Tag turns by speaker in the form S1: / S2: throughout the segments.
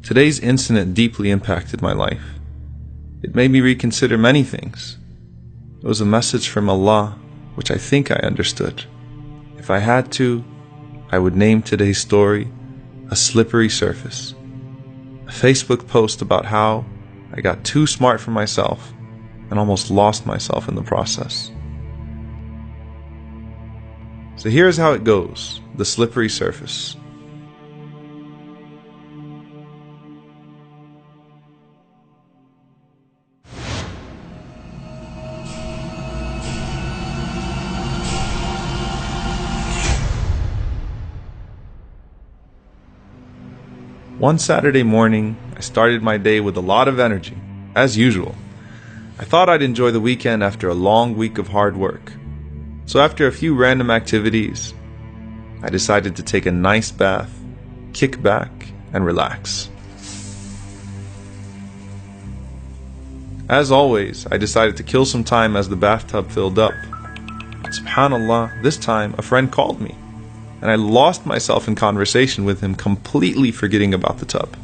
S1: Today's incident deeply impacted my life. It made me reconsider many things. It was a message from Allah, which I think I understood. If I had to, I would name today's story A Slippery Surface. A Facebook post about how I got too smart for myself and almost lost myself in the process. So here's how it goes, The Slippery Surface. One Saturday morning, I started my day with a lot of energy, as usual. I thought I'd enjoy the weekend after a long week of hard work. So after a few random activities, I decided to take a nice bath, kick back, and relax. As always, I decided to kill some time as the bathtub filled up. SubhanAllah, this time a friend called me, and I lost myself in conversation with him, completely forgetting about the tub.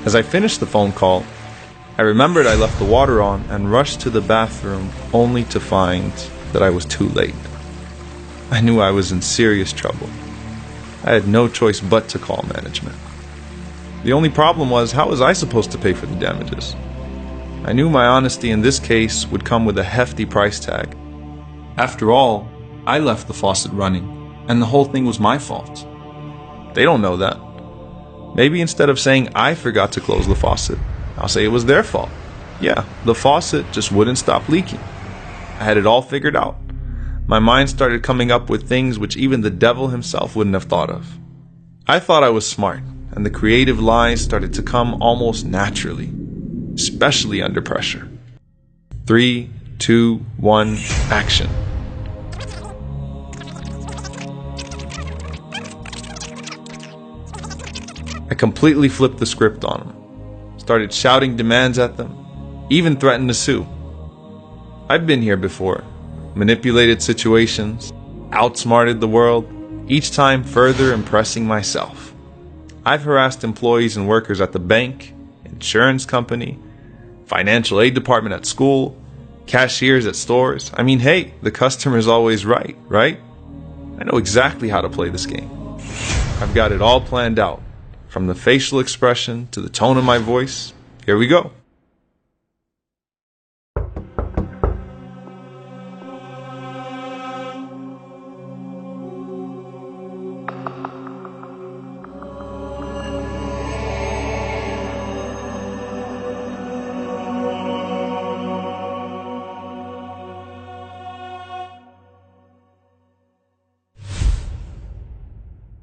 S1: As I finished the phone call, I remembered I left the water on and rushed to the bathroom only to find that I was too late. I knew I was in serious trouble. I had no choice but to call management. The only problem was, how was I supposed to pay for the damages? I knew my honesty in this case would come with a hefty price tag. After all, I left the faucet running, and the whole thing was my fault. They don't know that. Maybe instead of saying I forgot to close the faucet, I'll say it was their fault. Yeah, the faucet just wouldn't stop leaking. I had it all figured out. My mind started coming up with things which even the devil himself wouldn't have thought of. I thought I was smart, and the creative lies started to come almost naturally, especially under pressure. 3, 2, 1, action. I completely flipped the script on them, started shouting demands at them, even threatened to sue. I've been here before, manipulated situations, outsmarted the world, each time further impressing myself. I've harassed employees and workers at the bank, insurance company, financial aid department at school, cashiers at stores. I mean, hey, the customer's always right? I know exactly how to play this game. I've got it all planned out, from the facial expression to the tone of my voice. Here we go.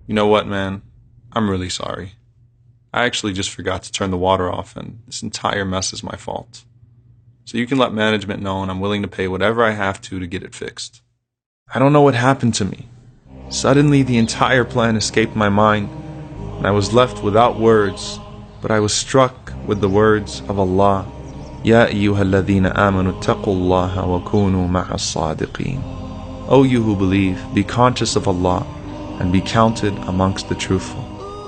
S1: You know what, man? I'm really sorry. I actually just forgot to turn the water off, and this entire mess is my fault. So you can let management know, and I'm willing to pay whatever I have to get it fixed. I don't know what happened to me. Suddenly the entire plan escaped my mind, and I was left without words, but I was struck with the words of Allah. Ya ayyuhalladhina amanu taqullaha wa kunu ma'as sadiqeen. O you who believe, be conscious of Allah and be counted amongst the truthful.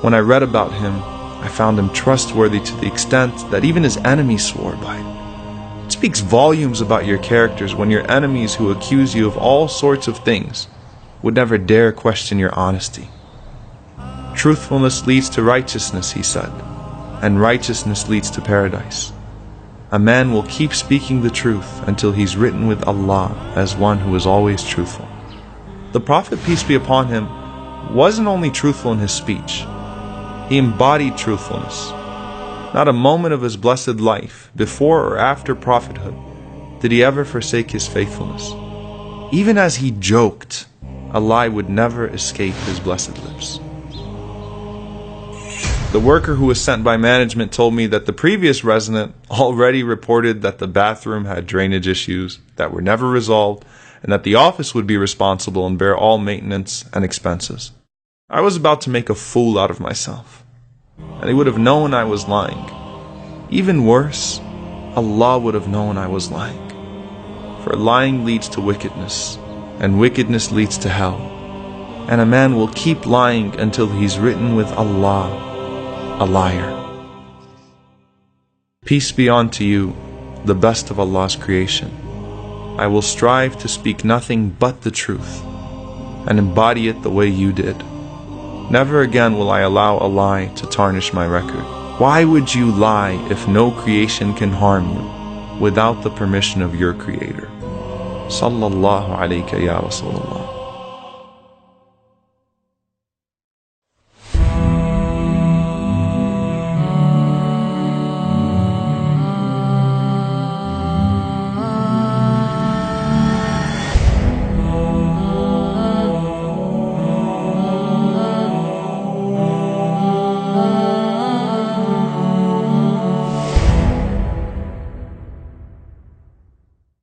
S1: When I read about him, I found him trustworthy to the extent that even his enemies swore by it. It speaks volumes about your characters when your enemies who accuse you of all sorts of things would never dare question your honesty. Truthfulness leads to righteousness, he said, and righteousness leads to paradise. A man will keep speaking the truth until he's written with Allah as one who is always truthful. The Prophet, peace be upon him, wasn't only truthful in his speech, he embodied truthfulness. Not a moment of his blessed life, before or after prophethood, did he ever forsake his faithfulness. Even as he joked, a lie would never escape his blessed lips. The worker who was sent by management told me that the previous resident already reported that the bathroom had drainage issues that were never resolved, and that the office would be responsible and bear all maintenance and expenses. I was about to make a fool out of myself, and they would have known I was lying. Even worse, Allah would have known I was lying. For lying leads to wickedness, and wickedness leads to hell. And a man will keep lying until he's written with Allah, a liar. Peace be unto you, the best of Allah's creation. I will strive to speak nothing but the truth, and embody it the way you did. Never again will I allow a lie to tarnish my record. Why would you lie if no creation can harm you without the permission of your Creator? Sallallahu alayka ya Rasulullah.